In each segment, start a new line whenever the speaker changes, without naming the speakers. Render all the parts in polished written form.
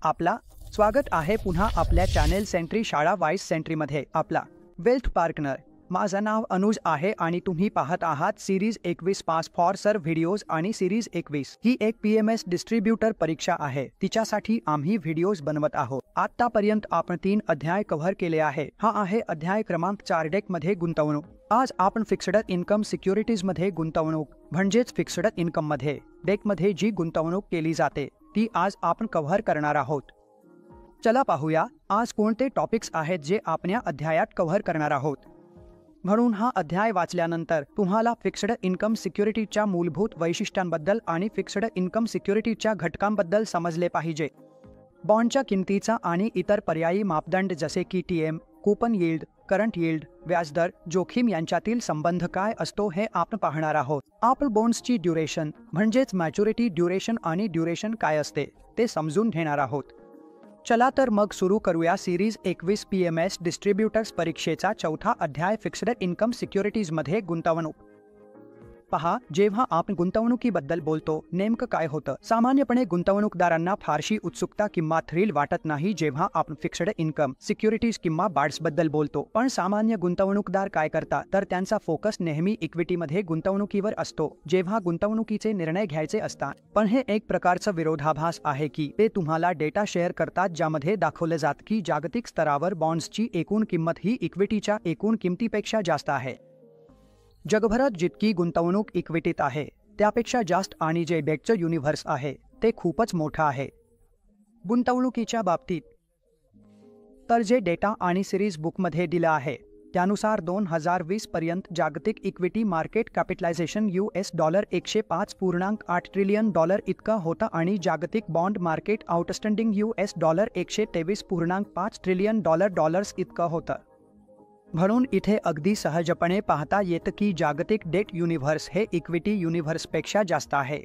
आपला स्वागत आहे पुन्हा आपल्या चॅनेल सेंट्री शाळा वाईस सेंट्रीमध्ये आपला वेल्थ पार्टनर। माझं नाव अनुज आहे आणि तुम्ही पाहत आहात series 21 pass for sir videos आणि सिरीज 21 ही एक PMS डिस्ट्रीब्युटर परीक्षा आहे, तिच्यासाठी आम्ही व्हिडिओज बनवत आहोत। आतापर्यंत आपण 3 अध्याय कव्हर केले आहे। हा आहे अध्याय क्रमांक 4 डेक मध्ये गुंतवणूक। आज आपण फिक्स्ड इन्कम सिक्युरिटीज मध्ये गुंतवणूक म्हणजेच फिक्स्ड इन्कम मध्ये डेक मध्ये जी गुंतवणूक केली जाते ती आज आपण कव्हर करणार आहोत। चला पाहूया आज कोणते टॉपिक्स आहेत जे आपण या अध्यायात कव्हर करणार आहोत। म्हणून हा अध्याय वाचल्यानंतर तुम्हाला फिक्स्ड इन्कम सिक्युरिटीच्या मूलभूत वैशिष्ट्यांबद्दल आणि फिक्स्ड इन्कम सिक्युरिटीच्या घटकांबद्दल समजले पाहिजे। बॉन्डच्या किमतीचा आणि इतर पर्यायी मापदंड जसे की TM, coupon yield, current yield, व्याजदर, जोखीम यांच्यातील संबंध काय असतो हे आपण पाहणार आहोत। आपण बॉन्ड्सची ड्युरेशन म्हणजेच मॅच्युरिटी ड्युरेशन आणि ड्युरेशन काय असते ते समजून घेणार आहोत। चला तर मग सुरू करूया सिरीज 21 PMS डिस्ट्रीब्युटर्स परीक्षेचा चौथा अध्याय फिक्स्ड इन्कम सिक्युरिटीज मध्ये गुंतवणूक। पहा, जेव्हा आपण गुंतवणुकीबद्दल बोलतो नेमकं काय होतं। सामान्यपणे गुंतवणूकदारांना फारशी उत्सुकता किंवा थ्रिल वाटत नाही जेव्हा आपण फिक्स्ड इन्कम सिक्युरिटीज किंवा बॉन्ड्सबद्दल बोलतो। पण सामान्य गुंतवणूकदार काय करतात तर त्यांचा फोकस नेहमी इक्विटीमध्ये गुंतवणुकीवर असतो जेव्हा गुंतवणुकीचे निर्णय घ्यायचे असतात। पण हे एक प्रकारचा विरोधाभास आहे की ते तुम्हाला डेटा शेअर करतात ज्यामध्ये दाखवलं जातं की जागतिक स्तरावर बॉन्ड्सची एकूण किंमत ही इक्विटीच्या एकूण किमतीपेक्षा जास्त आहे। जगभरात जितकी गुंतवणूक इक्विटीत आहे त्यापेक्षा जास्त आणि जे डेकचं युनिव्हर्स आहे ते खूपच मोठं आहे। गुंतवणुकीच्या बाबतीत तर जे डेटा आणि सिरीज बुकमध्ये दिलं आहे त्यानुसार 2020 पर्यंत जागतिक इक्विटी मार्केट कॅपिटलायझेशन $105.8 ट्रिलियन इतका होता आणि जागतिक बॉन्ड मार्केट आउटस्टँडिंग $123.5 ट्रिलियन इतका होता। म्हणून इथे अगदी सहजपणे पाहता येतं की जागतिक डेट युनिव्हर्स हे इक्विटी युनिव्हर्सपेक्षा जास्त आहे।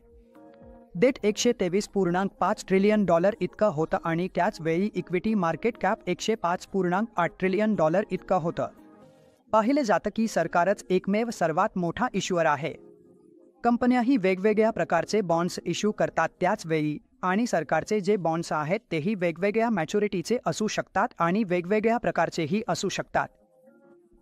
डेट $123.5 ट्रिलियन इतका होता आणि त्याच वेळी इक्विटी मार्केट कॅप $105.8 ट्रिलियन इतका होतं। पाहिले जातं की सरकारच एकमेव सर्वात मोठा इश्युअर आहे। कंपन्याही वेगवेगळ्या प्रकारचे बॉन्ड्स इश्यू करतात त्याच वेळी आणि सरकारचे जे बॉन्ड्स आहेत तेही वेगवेगळ्या मॅच्युरिटीचे असू शकतात आणि वेगवेगळ्या प्रकारचेही असू शकतात।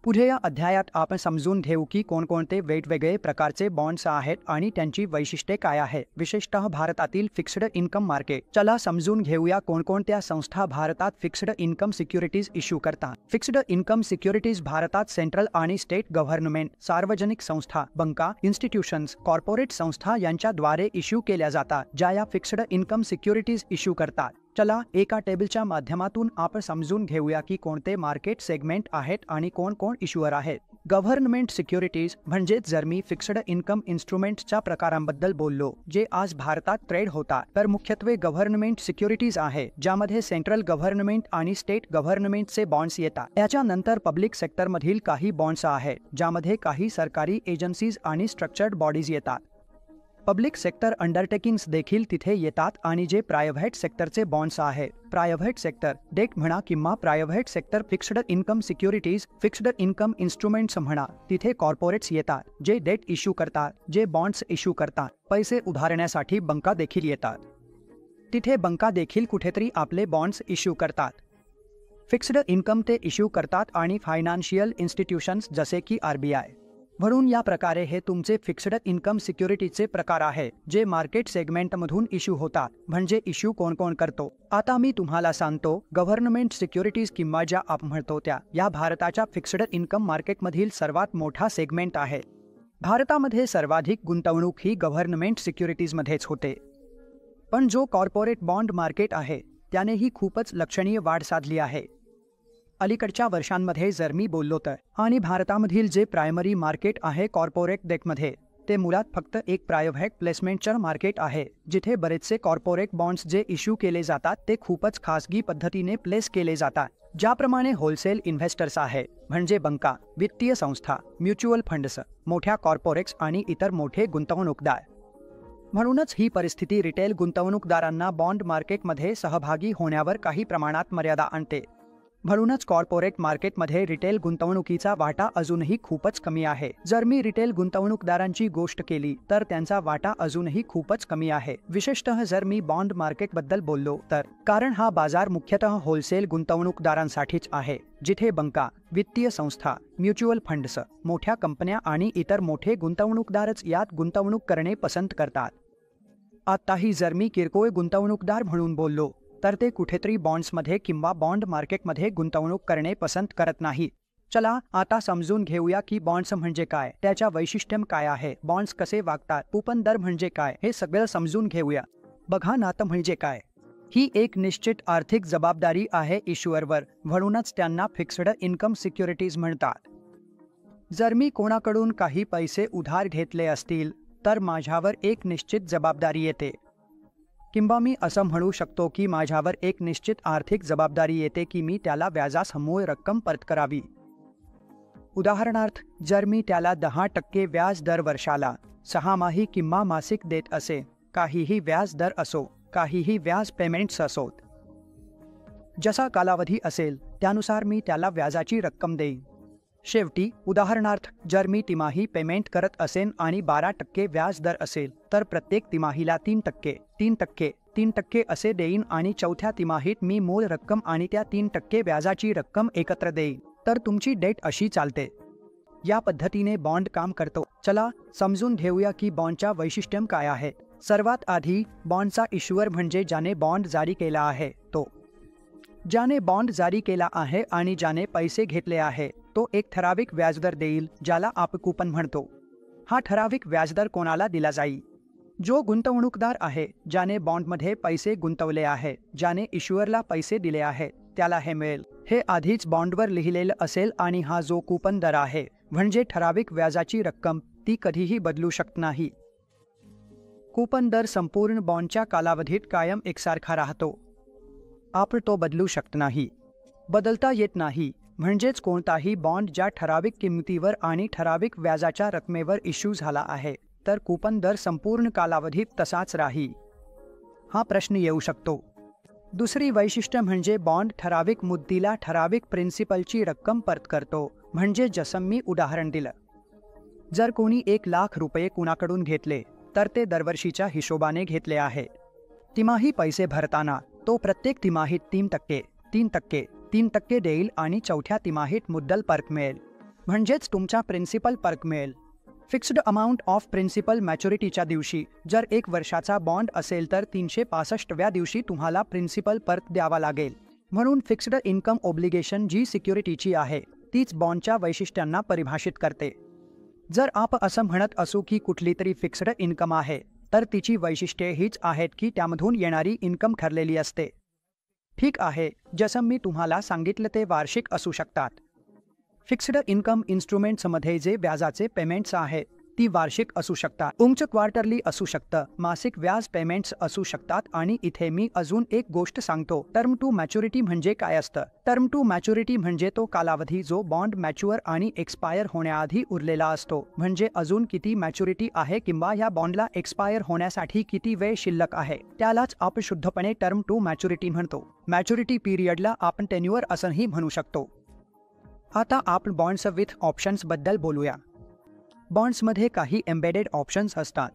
पुढे या अध्यायात आपण समजून घेऊ की कोणकोणते वेगवेगळे प्रकारचे बॉन्ड्स आहेत आणि त्यांची वैशिष्ट्ये काय आहे, विशेषतः भारतातील फिक्स्ड इन्कम मार्केट। चला समजून घेऊया कोणकोणत्या संस्था भारतात फिक्स्ड इन्कम सिक्युरिटीज इश्यू करतात। फिक्स्ड इन्कम सिक्युरिटीज भारतात सेंट्रल आणि स्टेट गव्हर्नमेंट, सार्वजनिक संस्था, बँका, इन्स्टिट्यूशन्स, कॉर्पोरेट संस्था यांच्याद्वारे इश्यू केल्या जातात ज्या या फिक्स्ड इन्कम सिक्युरिटीज इश्यू करतात। चला एका टेबलच्या माध्यमातून आपण समजून घेऊया की कोणते मार्केट सेगमेंट आहेत आणि कोण इश्युअर आहेत। गव्हर्नमेंट सिक्युरिटीज म्हणजेच जर मी फिक्स्ड इन्कम इन्स्ट्रुमेंट्सच्या प्रकारांबद्दल बोललो जे आज भारतात ट्रेड होतात तर मुख्यत्वे गव्हर्नमेंट सिक्युरिटीज आहे ज्यामध्ये सेंट्रल गव्हर्नमेंट आणि स्टेट गव्हर्नमेंटचे बॉन्ड्स येतात। त्याच्यानंतर पब्लिक सेक्टरमधील काही बॉन्ड्स आहेत ज्यामध्ये काही सरकारी एजन्सीज आणि स्ट्रक्चर्ड बॉडीज येतात। पब्लिक सेक्टर अंडरटेकिंग्स देखील तिथे येतात आणि जे प्रायव्हेट सेक्टरचे बॉन्ड्स आहेत, प्रायव्हेट सेक्टर डेट म्हणा किंवा private sector fixed income securities, fixed income instruments म्हणा, तिथे कॉर्पोरेट्स येतात जे डेट इश्यू करतात, जे बॉन्ड्स इश्यू करतात। पैसे उधारण्यासाठी बँका देखील येतात, तिथे बँका देखील कुठेतरी आपले बॉन्ड्स इश्यू करतात। फिक्स्ड इन्कम ते इश्यू करतात आणि फायनान्शियल इन्स्टिट्यूशन्स जसे की RBI। म्हणून या प्रकारे हे तुमचे फिक्स्ड इन्कम सिक्युरिटीचे प्रकार आहे जे मार्केट सेगमेंटमधून इश्यू होतात। म्हणजे इश्यू कोण करतो आता मी तुम्हाला सांगतो। गव्हर्नमेंट सिक्युरिटीज किंवा ज्या आपण म्हणतो त्या या भारताच्या फिक्स्ड इन्कम मार्केटमधील सर्वात मोठा सेगमेंट आहे। भारतामध्ये सर्वाधिक गुंतवणूक ही गव्हर्नमेंट सिक्युरिटीजमध्येच होते। पण जो कॉर्पोरेट बॉन्ड मार्केट आहे त्यानेही खूपच लक्षणीय वाढ साधली आहे अलीकडच्या वर्षांमध्ये जर मी बोललो तर। आणि भारतामधील जे प्रायमरी मार्केट आहे कॉर्पोरेट डेटमध्ये ते मुळात फक्त एक प्रायव्हेट प्लेसमेंटचं मार्केट आहे जिथे बरेचसे कॉर्पोरेट बॉन्ड्स जे इश्यू केले जातात ते खूपच खासगी पद्धतीने प्लेस केले जातात। ज्याप्रमाणे होलसेल इन्व्हेस्टर्स आहे म्हणजे बँका, वित्तीय संस्था, म्युच्युअल फंड्स, मोठ्या कॉर्पोरेट्स आणि इतर मोठे गुंतवणूकदार। म्हणूनच ही परिस्थिती रिटेल गुंतवणूकदारांना बॉन्ड मार्केटमध्ये सहभागी होण्यावर काही प्रमाणात मर्यादा आणते। म्हणूनच कॉर्पोरेट मार्केटमध्ये रिटेल गुंतवणुकीचा वाटा अजूनही खूपच कमी आहे. जर मी रिटेल गुंतवणूकदारांची गोष्ट केली तर त्यांचा वाटा अजूनही खूपच कमी आहे, विशेषतः जर मी बॉन्ड मार्केटबद्दल बोललो तर. कारण हा बाजार मुख्यतः होलसेल गुंतवणूकदारांसाठीच आहे, जिथे बँका, वित्तीय संस्था, म्युच्युअल फंड्स, मोठ्या कंपन्या आणि इतर मोठे गुंतवणूकदारच यात गुंतवणूक करणे पसंत करतात. आताही जर मी किरकोळ गुंतवणूकदार म्हणून बोललो तर ते कुठेतरी बॉन्ड्समध्ये किंवा बॉन्ड मार्केटमध्ये गुंतवणूक करणे पसंत करत नाही. चला आता समजून घेऊया की बॉन्ड्स म्हणजे काय, त्याच्या वैशिष्ट्य काय आहे, बॉन्ड्स कसे वागतात, कूपन दर म्हणजे काय, हे सगळं समजून घेऊया. बघा, नातं म्हणजे काय. ही एक निश्चित आर्थिक जबाबदारी आहे इश्युअरवर, म्हणूनच त्यांना फिक्स्ड इन्कम सिक्युरिटीज म्हणतात. जर मी कोणाकडून काही पैसे उधार घेतले असतील तर माझ्यावर एक निश्चित जबाबदारी येते, किंवा मी असं म्हणू शकतो की माझ्यावर एक निश्चित आर्थिक जबाबदारी येते की मी त्याला व्याजासमोर रक्कम परत करावी. उदाहरणार्थ, जर मी त्याला 10% व्याज दर वर्षाला, 6माही किंवा मासिक देत असे, काहीही व्याज दर असो, काहीही व्याज पेमेंट्स असोत, जसा कालावधी असेल त्यानुसार मी त्याला व्याजाची रक्कम देईन. शेवटी उदाहरणार्थ, जर मी तिमाही पेमेंट करत असेन आणि 12% व्याज दर असेल तर प्रत्येक तिमाहीला 3%, 3%, 3% असे देईन आणि चौथ्या तिमाहीत मी मूळ रक्कम आणि त्या 3% व्याजाची रक्कम एकत्र देईन. तर तुमची डेट अशी चालते. या पद्धतीने बॉन्ड काम करतो. चला समजून घेऊया की बॉन्डच्या वैशिष्ट्य काय आहेत. सर्वात आधी, बॉन्डचा इश्युअर म्हणजे ज्याने बॉन्ड जारी केला आहे तो. ज्याने बॉन्ड जारी केला आहे आणि ज्याने पैसे घेतले आहे तो एक ठराविक व्याजदर देईल, ज्याला आपण कूपन म्हणतो. हा ठराविक व्याजदर कोणाला दिला जाईल? जो गुंतवणूकदार आहे, ज्याने बॉन्डमध्ये पैसे गुंतवले आहे, ज्याने इश्युअरला पैसे दिले आहेत, त्याला हे मिळेल. हे आधीच बॉन्डवर लिहिलेलं असेल आणि हा जो कूपन दर आहे म्हणजे ठराविक व्याजाची रक्कम, ती कधीही बदलू शकत नाही. कूपन दर संपूर्ण बॉन्डच्या कालावधीत कायम एकसारखा राहतो. आपण तो बदलू शकत नाही, बदलता येत नाही. म्हणजेच कोणताही बॉन्ड ज्या ठराविक किमतीवर आणि ठराविक व्याजाच्या रकमेवर इश्यू झाला आहे तर कूपन दर संपूर्ण कालावधीत तसाच राहील. हा प्रश्न येऊ शकतो. दुसरी वैशिष्ट्य म्हणजे बॉन्ड ठराविक मुद्दीला ठराविक प्रिन्सिपलची रक्कम परत करतो. म्हणजे जसं मी उदाहरण दिलं, जर कोणी 1,00,000 रुपये कुणाकडून घेतले तर ते दरवर्षीच्या हिशोबाने घेतले आहे. तिमाही पैसे भरताना तो प्रत्येक तिमाहीत 3%, 3%, 3% देईल आणि चौथ्या तिमाहीत मुद्दल परत मिळेल. म्हणजेच तुमचा प्रिन्सिपल परत मिळेल. फिक्स्ड अमाऊंट ऑफ प्रिन्सिपल मॅच्युरिटीच्या दिवशी जर 1 वर्षाचा बॉन्ड असेल तर 365व्या दिवशी तुम्हाला प्रिन्सिपल परत द्यावा लागेल. म्हणून फिक्स्ड इन्कम ओब्लिगेशन जी सिक्युरिटीची आहे तीच बॉन्डच्या वैशिष्ट्यांना परिभाषित करते. जर आपण असं म्हणत असू की कुठली तरी फिक्स्ड इन्कम आहे तर तिची वैशिष्ट्ये हीच आहेत की त्यामधून येणारी इन्कम ठरलेली असते. ठीक आहे, जसं मी तुम्हाला सांगितलं ते वार्षिक असू शकतात. फिक्स्ड इन्कम इन्स्ट्रुमेंट्समध्ये जे व्याजाचे पेमेंट्स आहेत ती वार्षिक असू शकतात, तुमचं क्वार्टरली असू शकतं, मासिक व्याज पेमेंट्स असू शकतात. आणि इथे मी अजून एक गोष्ट सांगतो, टर्म टू मॅच्युरिटी म्हणजे काय असतं. टर्म टू मॅच्युरिटी म्हणजे तो कालावधी जो बॉन्ड मॅच्युअर आणि एक्सपायर होण्याआधी उरलेला असतो. म्हणजे अजून किती मॅच्युरिटी आहे किंवा या बॉन्डला एक्सपायर होण्यासाठी किती वेळ शिल्लक आहे, त्यालाच आपण शुद्धपणे टर्म टू मॅच्युरिटी म्हणतो. मॅच्युरिटी पिरियडला आपण टेन्युअर असंही म्हणू शकतो. आता आपण बॉन्ड्स विथ ऑप्शन्स बद्दल बोलूया. बॉन्ड्समध्ये काही एम्बेडेड ऑप्शन्स असतात.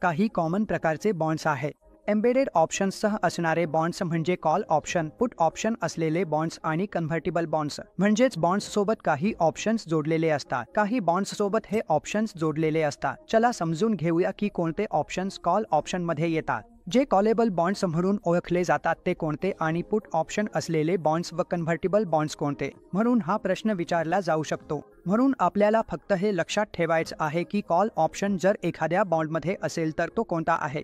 काही कॉमन प्रकारचे बॉन्ड्स आहेत. एम्बेडेड ऑप्शन्ससह असणारे बॉन्ड्स म्हणजे कॉल ऑप्शन, पुट ऑप्शन असलेले बॉन्ड्स आणि कन्व्हर्टिबल बॉन्ड्स. म्हणजेच बॉन्ड्स सोबत काही ऑप्शन्स जोडलेले असतात, काही बॉन्ड्स सोबत हे ऑप्शन्स जोडलेले असतात. चला समजून घेऊया की कोणते ऑप्शन्स कॉल ऑप्शनमध्ये येतात. जे कॉलेबल बॉन्ड्स म्हणून ओळखले जातात ते कोणते आणि पुट ऑप्शन असलेले बॉन्ड्स व कन्व्हर्टिबल बॉन्ड्स कोणते, म्हणून हा प्रश्न विचारला जाऊ शकतो. म्हणून आपल्याला फक्त हे लक्षात ठेवायचं आहे की कॉल ऑप्शन जर एखाद्या बॉन्डमध्ये असेल तर तो कोणता आहे,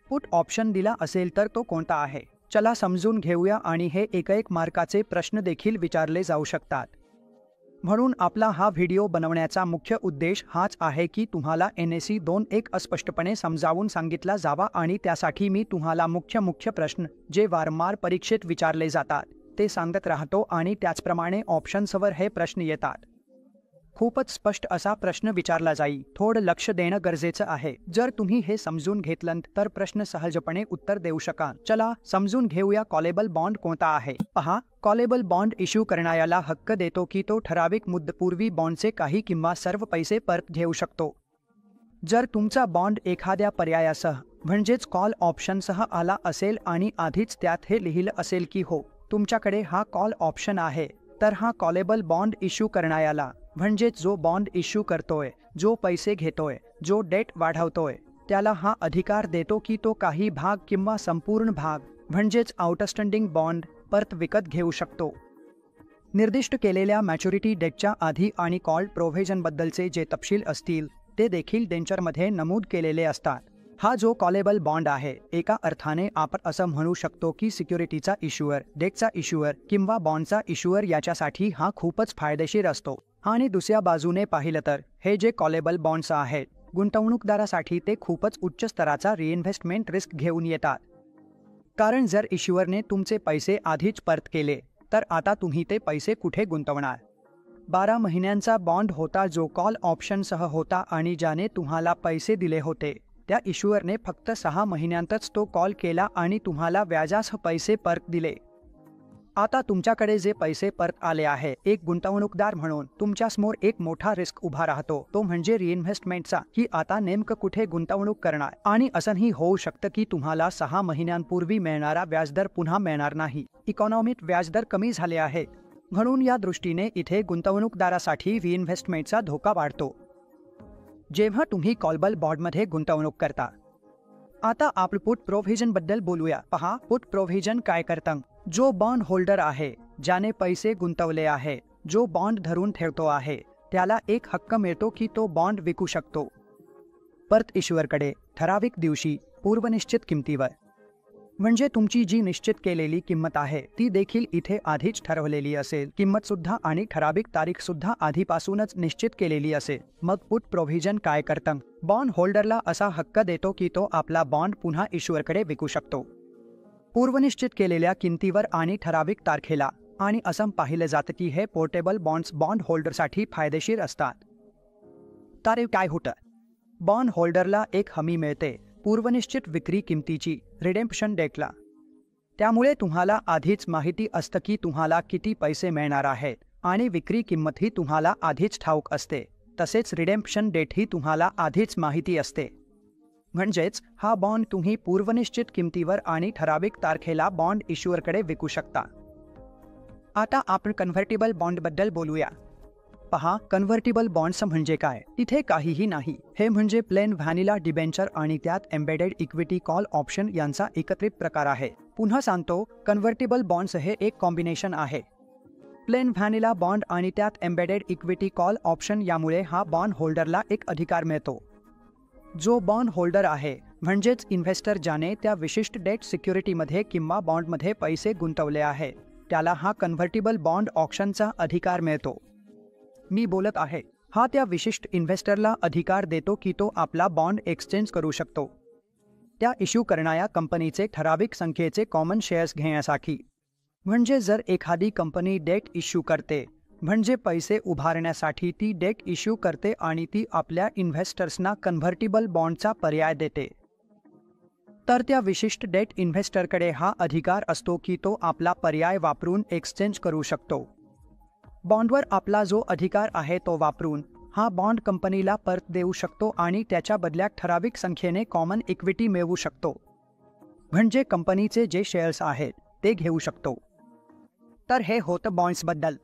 पुट ऑप्शन दिला असेल तर तो कोणता आहे. चला समजून घेऊया. आणि हे एक मार्काचे प्रश्न देखील विचारले जाऊ शकतात. म्हणून आपला हा व्हिडिओ बनवण्याचा मुख्य उद्देश हाच आहे की तुम्हाला NSE 2 अस्पष्टपणे समजावून सांगितला जावा आणि त्यासाठी मी तुम्हाला मुख्य प्रश्न जे वारंवार परीक्षेत विचारले जातात ते सांगत राहतो आणि त्याचप्रमाणे ऑप्शन्सवर हे प्रश्न येतात. खूपच स्पष्ट असा प्रश्न विचारला जाईल. थोडं लक्ष देणं गरजेचं आहे. जर तुम्ही हे समजून घेतलं तर प्रश्न सहजपणे उत्तर देऊ शकाल. चला समजून घेऊया कॉलेबल बॉन्ड कोणता आहे. पहा, कॉलेबल बॉन्ड इश्यू करणाऱ्याला हक्क देतो की तो ठराविक मुदतपूर्वी बॉन्डचे काही किंवा सर्व पैसे परत घेऊ शकतो. जर तुमचा बॉन्ड एखाद्या पर्यायासह म्हणजेच कॉल ऑप्शनसह आला असेल आणि आधीच त्यात हे लिहिलं असेल की हो तुमच्याकडे हा कॉल ऑप्शन आहे, तर हा कॉलेबल बॉन्ड इश्यू करणाऱ्याला म्हणजेच जो बॉन्ड इश्यू करतोय, जो पैसे घेतोय, जो डेट वाढवतोय, त्याला हा अधिकार देतो की तो काही भाग किंवा संपूर्ण भाग म्हणजेच आउटस्टँडिंग बॉन्ड परत विकत घेऊ शकतो. निर्दिष्ट केलेल्या मॅच्युरिटी डेटच्या आधी आणि कॉल प्रोव्हिजनबद्दलचे जे तपशील असतील ते देखील डेंचरमध्ये नमूद केलेले असतात. हा जो कॉलेबल बॉन्ड आहे, एका अर्थाने आपण असं म्हणू शकतो की सिक्युरिटीचा इश्युअर, डेटचा इश्युअर किंवा बॉन्डचा इश्युअर याच्यासाठी हा खूपच फायदेशीर असतो. आणि दुसऱ्या बाजूने पाहिलं तर हे जे कॉलेबल बॉन्ड्स आहेत, गुंतवणूकदारासाठी ते खूपच उच्च स्तराचा रिइन्व्हेस्टमेंट रिस्क घेऊन येतात. कारण जर इश्युअरने तुमचे पैसे आधीच परत केले तर आता तुम्ही ते पैसे कुठे गुंतवणार. 12 महिन्यांचा बॉन्ड होता जो कॉल ऑप्शनसह होता आणि ज्याने तुम्हाला पैसे दिले होते त्या इश्युअरने फक्त 6 महिन्यांतच तो कॉल केला आणि तुम्हाला व्याजासह पैसे परत दिले. आता तुमच्याकडे जे पैसे परत आले आहे, एक गुंतवणूकदार म्हणून तुमच्यासमोर एक मोठा रिस्क उभा राहतो, तो म्हणजे रिइन्व्हेस्टमेंटचा, की आता नेमकं कुठे गुंतवणूक करणार. आणि असंही होऊ शकतं की तुम्हाला 6 महिन्यांपूर्वी मिळणारा व्याजदर पुन्हा मिळणार नाही. इकॉनॉमीत व्याजदर कमी झाले आहे, म्हणून या दृष्टीने इथे गुंतवणूकदारासाठी रिइन्व्हेस्टमेंटचा धोका वाढतो जेव्हा तुम्ही कॉलेबल बॉन्डमध्ये गुंतवणूक करता. आता आपण पुट प्रोव्हिजन बद्दल बोलूया. पहा, पुट प्रोव्हिजन काय करतं. जो बॉन्ड होल्डर आहे, ज्याने पैसे गुंतवले आहे, जो बॉन्ड धरून ठेवतो आहे, त्याला एक हक्क मिळतो की तो बॉन्ड विकू शकतो परत इश्युअरकडे ठराविक दिवशी पूर्वनिश्चित किमतीवर. म्हणजे तुमची जी निश्चित केलेली किंमत आहे ती देखील इथे आधीच ठरवलेली असेल, किंमत सुद्धा आणि ठराविक तारीख सुद्धा आधीपासूनच निश्चित केलेली असेल. मग पुट प्रोव्हिजन काय करतं. बॉन्ड होल्डरला असा हक्क देतो की तो आपला बॉन्ड पुन्हा इश्युअरकडे विकू शकतो पूर्वनिश्चित केलेल्या किमतीवर आणि ठराविक तारखेला. आणि असं पाहिलं जातं की हे पोर्टेबल बॉन्ड्स बॉन्ड होल्डरसाठी फायदेशीर असतात. तर काय होतं, बॉन्ड होल्डरला एक हमी मिळते पूर्वनिश्चित विक्री किमतीची रिडेम्पशन डेटला. त्यामुळे तुम्हाला आधीच माहिती असतं की तुम्हाला किती पैसे मिळणार आहेत आणि विक्री किंमतही तुम्हाला आधीच ठाऊक असते. तसेच रिडेम्पशन डेटही तुम्हाला आधीच माहिती असते. म्हणजेच हा बॉन्ड तुम्ही पूर्वनिश्चित किमतीवर आणि ठराविक तारखेला बॉन्ड इश्युअरकडे विकू शकता. आता आपण कन्व्हर्टिबल बॉन्डबद्दल बोलूया. पहा, कन्व्हर्टिबल बॉन्ड्स म्हणजे काय. इथे काहीही नाही. हे म्हणजे प्लेन व्हॅनिला डिबेंचर आणि त्यात एम्बेडेड इक्विटी कॉल ऑप्शन यांचा एकत्रित प्रकार आहे. पुन्हा सांगतो, कन्व्हर्टिबल बॉन्ड्स हे एक कॉम्बिनेशन आहे. प्लेन व्हॅनिला बॉन्ड आणि त्यात एम्बेडेड इक्विटी कॉल ऑप्शन, यामुळे हा बॉन्ड होल्डरला एक अधिकार मिळतो. जो बॉन्ड होल्डर आहे म्हणजेच इन्व्हेस्टर ज्याने त्या विशिष्ट डेट सिक्युरिटीमध्ये किंवा बॉन्डमध्ये पैसे गुंतवले आहे, त्याला हा कन्व्हर्टिबल बॉन्ड ऑप्शनचा अधिकार मिळतो. मी बोलत आहे, हा त्या विशिष्ट इन्व्हेस्टरला अधिकार देतो की तो आपला बॉन्ड एक्सचेंज करू शकतो त्या इश्यू करणाऱ्या कंपनीचे ठराविक संख्येचे कॉमन शेअर्स घेण्यासाठी. म्हणजे जर एखादी कंपनी डेट इश्यू करते, म्हणजे पैसे उभारण्यासाठी ती डेट इश्यू करते आणि ती आपल्या इन्व्हेस्टर्सना कन्व्हर्टिबल बॉन्डचा पर्याय देते, तर त्या विशिष्ट डेट इन्व्हेस्टरकडे हा अधिकार असतो की तो आपला पर्याय वापरून एक्सचेंज करू शकतो. बॉन्डवर आपला जो अधिकार आहे तो वापरून हा बॉन्ड कंपनीला परत देऊ शकतो आणि त्याच्या बदल्यात ठराविक संख्येने कॉमन इक्विटी मिळवू शकतो. म्हणजे कंपनीचे जे शेअर्स आहेत ते घेऊ शकतो. तर हे होतं बॉन्ड्सबद्दल.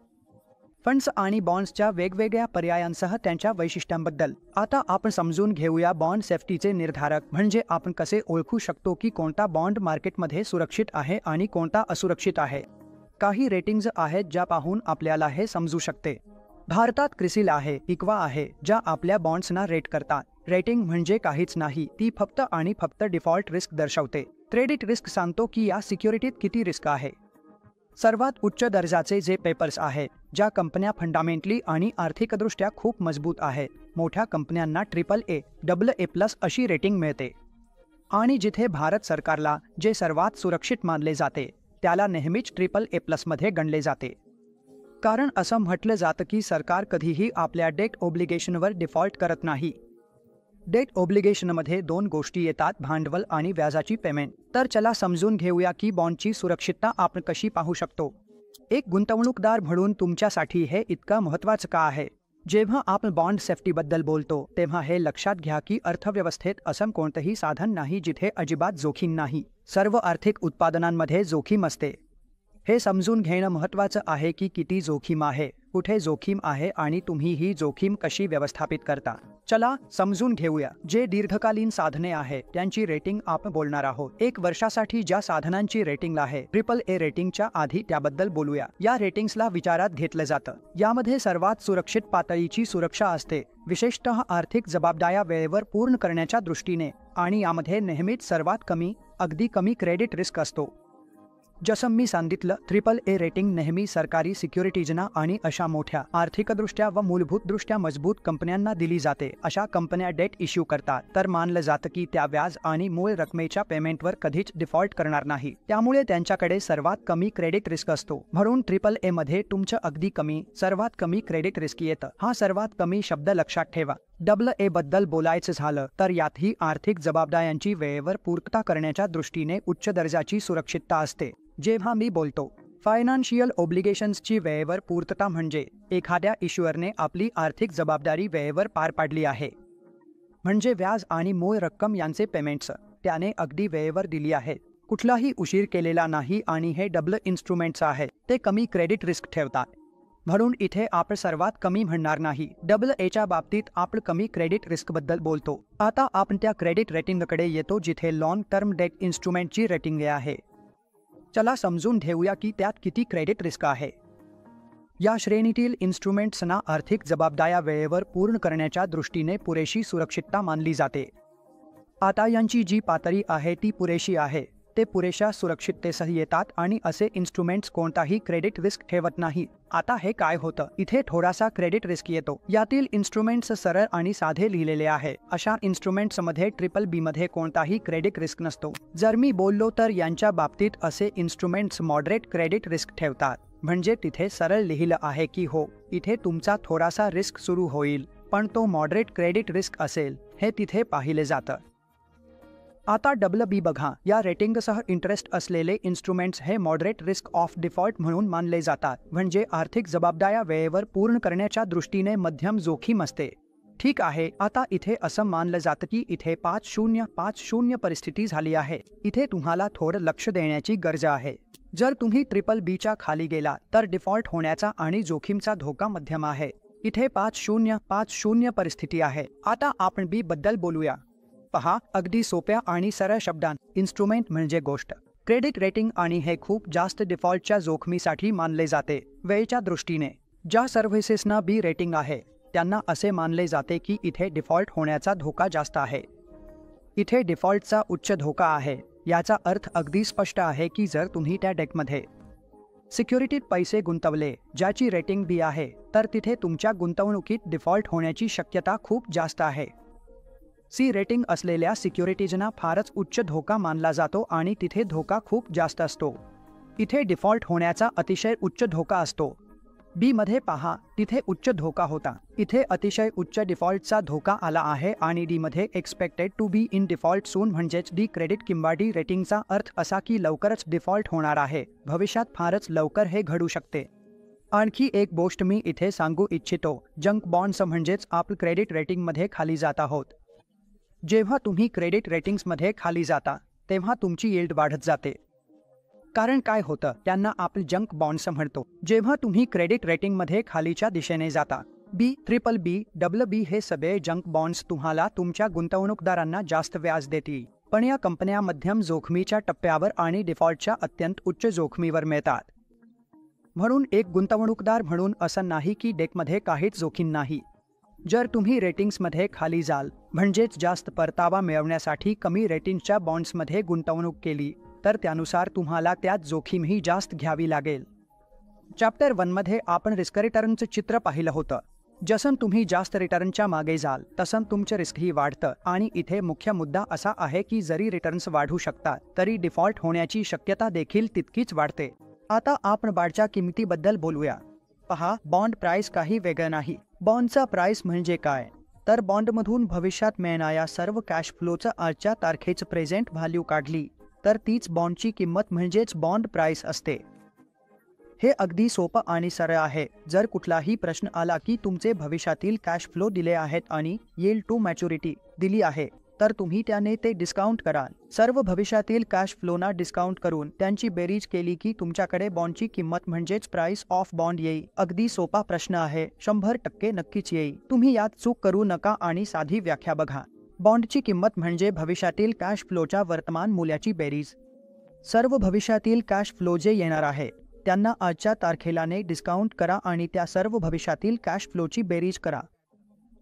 फंड्स आणि बॉन्ड्सच्या वेगवेगळ्या पर्यायांसह त्यांच्या वैशिष्ट्यांबद्दल. आता आपण समजून घेऊया बॉन्ड सेफ्टीचे निर्धारक, म्हणजे आपण कसे ओळखू शकतो की कोणता बॉन्ड मार्केटमध्ये सुरक्षित आहे आणि कोणता असुरक्षित आहे. काही रेटिंग्ज आहेत ज्या पाहून आपल्याला हे समजू शकते. भारतात क्रिसिल आहे, इक्वा आहे, ज्या आपल्या बॉन्ड्सना रेट करतात. रेटिंग म्हणजे काहीच नाही, ती फक्त आणि फक्त डिफॉल्ट रिस्क दर्शवते. क्रेडिट रिस्क सांगतो की या सिक्युरिटीत किती रिस्क आहे. सर्वात उच्च दर्जाचे जे पेपर्स आहेत, ज्या कंपन्या फंडामेंटली आणि आर्थिकदृष्ट्या खूप मजबूत आहेत, मोठ्या कंपन्यांना AAA, AA+ अशी रेटिंग मिळते. आणि जिथे भारत सरकारला जे सर्वात सुरक्षित मानले जाते त्याला नेहमीच AAA+ मध्ये गणले जाते. कारण असं म्हटलं जातं की सरकार कधीही आपल्या डेट ऑब्लिगेशनवर डिफॉल्ट करत नाही. डेट ऑब्लिगेशनमध्ये 2 गोष्टी येतात, भांडवल आणि व्याजाची पेमेंट. तर चला समजून घेऊया की बॉन्डची सुरक्षितता आपण कशी पाहू शकतो. एक गुंतवणूकदार म्हणून तुमच्यासाठी हे इतकं महत्त्वाचं का आहे? जेव्हा आपण बॉन्ड सेफ्टीबद्दल बोलतो तेव्हा हे लक्षात घ्या की अर्थव्यवस्थेत असं कोणतंही साधन नाही जिथे अजिबात जोखीम नाही. सर्व आर्थिक उत्पादनांमध्ये जोखीम असते. हे समजून घेणं महत्त्वाचं आहे की किती जोखीम आहे, कुठे जोखीम आहे आणि तुम्ही ही जोखीम कशी व्यवस्थापित करता. चला समजून घेऊया. जे दीर्घकालीन साधने आहे त्यांची रेटिंग आपण बोलणार आहोत. 1 वर्षासाठी ज्या साधनांची रेटिंग आहे AAA रेटिंगच्या आधी त्याबद्दल बोलूया. या रेटिंग्सला विचारात घेतलं जातं. यामध्ये सर्वात सुरक्षित पातळीची सुरक्षा असते, विशेषतः आर्थिक जबाबदाऱ्या वेळेवर पूर्ण करण्याच्या दृष्टीने, आणि यामध्ये नेहमीच सर्वात कमी, अगदी कमी क्रेडिट रिस्क असतो. जसं मी सांगितलं, AAA रेटिंग नेहमी सरकारी सिक्युरिटीजना आणि अशा मोठ्या, आर्थिकदृष्ट्या व मूलभूतदृष्ट्या मजबूत कंपन्यांना दिली जाते. अशा कंपन्या डेट इश्यू करतात तर मानलं जातं की त्या व्याज आणि मूळ रकमेच्या पेमेंटवर कधीच डिफॉल्ट करणार नाही. त्यामुळे त्यांच्याकडे सर्वात कमी क्रेडिट रिस्क असतो. म्हणून AAA मध्ये तुमचं अगदी कमी, सर्वात कमी क्रेडिट रिस्क येतं. हा सर्वात कमी शब्द लक्षात ठेवा. AA बद्दल बोलायचं झालं तर यातही आर्थिक जबाबदाऱ्यांची वेळेवर पूर्तता करण्याच्या दृष्टीने उच्च दर्जाची सुरक्षितता असते. जेव्हा मी बोलतो फायनान्शियल ऑब्लिगेशन्सची वेळेवर पूर्तता, म्हणजे एखाद्या इश्युअरने आपली आर्थिक जबाबदारी वेळेवर पार पाडली आहे, म्हणजे व्याज आणि मूळ रक्कम यांचे पेमेंट्स त्याने अगदी वेळेवर दिली आहेत. कुठलाही उशीर केलेला नाही आणि हे डबल इन्स्ट्रुमेंट्स आहेत. ते कमी क्रेडिट रिस्क ठेवतात. म्हणून इथे आपण सर्वात कमी म्हणणार नाही. AA बाबतीत आपण कमी क्रेडिट रिस्कबद्दल बोलतो. आता आपण त्या क्रेडिट रेटिंगकडे येतो जिथे लॉंग टर्म डेट इन्स्ट्रुमेंटची रेटिंग आहे. चला समजून घेऊया की त्यात किती क्रेडिट रिस्क आहे. या श्रेणीतील इन्स्ट्रुमेंट्सना आर्थिक जबाबदाऱ्या वेळेवर पूर्ण करण्याच्या दृष्टीने पुरेशी सुरक्षितता मानली जाते. आता यांची जी पातळी आहे ती पुरेशी आहे. ते पुरेशा सुरक्षिततेसह येतात आणि असे इन्स्ट्रुमेंट्स कोणताही क्रेडिट रिस्क ठेवत नाही. आता हे काय होतं? इथे थोडासा क्रेडिट रिस्क येतो. यातील इन्स्ट्रुमेंट्स सरळ आणि साधे लिहिलेले आहे. अशा इन्स्ट्रुमेंट्समध्ये BBB मध्ये कोणताही क्रेडिट रिस्क नसतो. जर मी बोललो तर यांच्या बाबतीत असे इन्स्ट्रुमेंट्स मॉडरेट क्रेडिट रिस्क ठेवतात. म्हणजे तिथे सरळ लिहिलं आहे की हो, इथे तुमचा थोडासा रिस्क सुरू होईल, पण तो मॉडरेट क्रेडिट रिस्क असेल हे तिथे पाहिले जातं. आता BBB बघा. या रेटिंगसह इंटरेस्ट असलेले इन्स्ट्रुमेंट्स हे मॉडरेट रिस्क ऑफ डिफॉल्ट म्हणून मानले जातात. म्हणजे आर्थिक जबाबदाऱ्या वेळेवर पूर्ण करण्याच्या दृष्टीने मध्यम जोखीम असते. ठीक आहे. आता इथे असं मानलं जातं की इथे 5050 परिस्थिती झाली आहे. इथे तुम्हाला थोडं लक्ष देण्याची गरज आहे. जर तुम्ही BBBच्या खाली गेला तर डिफॉल्ट होण्याचा आणि जोखीमचा धोका मध्यम आहे. इथे 5050 परिस्थिती आहे. आता आपण B बद्दल बोलूया. पहा, अगदी सोप्या आणि सरळ शब्दांत, इन्स्ट्रुमेंट म्हणजे गोष्ट. क्रेडिट रेटिंग आणि हे खूप जास्त डिफॉल्टच्या जोखमीसाठी मानले जाते. वेळेच्या दृष्टीने ज्या सर्व्हिसेसना B रेटिंग आहे त्यांना असे मानले जाते की इथे डिफॉल्ट होण्याचा धोका जास्त आहे. इथे डिफॉल्टचा उच्च धोका आहे. याचा अर्थ अगदी स्पष्ट आहे की जर तुम्ही त्या डेटमध्ये सिक्युरिटीत पैसे गुंतवले ज्याची रेटिंग B आहे तर तिथे तुमच्या गुंतवणुकीत डिफॉल्ट होण्याची शक्यता खूप जास्त आहे. C रेटिंग असलेल्या सिक्युरिटीजना फारच उच्च धोका मानला जातो आणि तिथे धोका खूप जास्त असतो. इथे डिफॉल्ट होण्याचा अतिशय उच्च धोका असतो. B मध्ये पहा, तिथे उच्च धोका होता. इथे अतिशय उच्च डिफॉल्टचा धोका आला आहे आणि D मध्ये expected to be in default soon, म्हणजेच D क्रेडिट किंवा D रेटिंगचा अर्थ असा की लवकरच डिफॉल्ट होणार आहे. भविष्यात फारच लवकर हे घडू शकते. आणखी एक गोष्ट मी इथे सांगू इच्छितो. जंक बॉन्ड्स म्हणजेच आपण क्रेडिट रेटिंगमध्ये खाली जात आहोत. जेव्हा तुम्ही क्रेडिट रेटिंग्समध्ये खाली जाता तेव्हा तुमची यील्ड वाढत जाते. कारण काय होतं, त्यांना आपण जंक बॉन्ड्स म्हणतो. जेव्हा तुम्ही क्रेडिट रेटिंगमध्ये खालीच्या दिशेने जाता, BBB, BBB हे सगळे जंक बॉन्ड्स तुम्हाला तुमच्या गुंतवणूकदारांना जास्त व्याज देतील, पण या कंपन्या मध्यम जोखमीच्या टप्प्यावर आणि डिफॉल्टच्या अत्यंत उच्च जोखमीवर मिळतात. म्हणून एक गुंतवणूकदार म्हणून असं नाही की डेटमध्ये काहीच जोखीम नाही. जर तुम्ही रेटिंग्समध्ये खाली जाल, म्हणजेच जास्त परतावा मिळवण्यासाठी कमी रेटिंगच्या बॉन्ड्समध्ये गुंतवणूक केली, तर त्यानुसार तुम्हाला त्यात जोखीमही जास्त घ्यावी लागेल. चॅप्टर 1 मध्ये आपण रिस्क रिटर्नचं चित्र पाहिलं होतं. जसं तुम्ही जास्त रिटर्नच्या मागे जाल तसं तुमचं रिस्कही वाढतं आणि इथे मुख्य मुद्दा असा आहे की जरी रिटर्न्स वाढू शकतात तरी डिफॉल्ट होण्याची शक्यता देखील तितकीच वाढते. आता आपण बाळच्या किमतीबद्दल बोलूया. पहा, बॉन्ड प्राइस काही वेगळं नाही. बॉन्डचा प्राइस म्हणजे काय, तर बॉन्डमधून भविष्यात मिळणाऱ्या सर्व कॅश फ्लोचं आजच्या तारखेचं प्रेझेंट व्हॅल्यू काढली तर तीच बॉन्डची किंमत म्हणजेच बॉन्ड प्राइस असते. हे अगदी सोपं आणि सरळ आहे. जर कुठलाही प्रश्न आला की तुमचे भविष्यातील कॅश फ्लो दिले आहेत आणि यील्ड टू मॅच्युरिटी दिली आहे, तर तुम्ही त्याने ते डिस्काउंट कराल. सर्व भविष्यातील कॅश फ्लोना डिस्काउंट करून त्यांची बेरीज केली की तुमच्याकडे बॉन्डची किंमत म्हणजेच प्राइस ऑफ बॉन्ड येईल. अगदी सोपा प्रश्न आहे, 100% नक्कीच येईल. तुम्ही यात चूक करू नका आणि साधी व्याख्या बघा. बॉन्डची किंमत म्हणजे भविष्यातील कॅश फ्लोच्या वर्तमान मूल्याची बेरीज. सर्व भविष्यातील कॅश फ्लो जे येणार आहे त्यांना आजच्या तारखेलाने डिस्काउंट करा आणि त्या सर्व भविष्यातील कॅश फ्लोची बेरीज करा.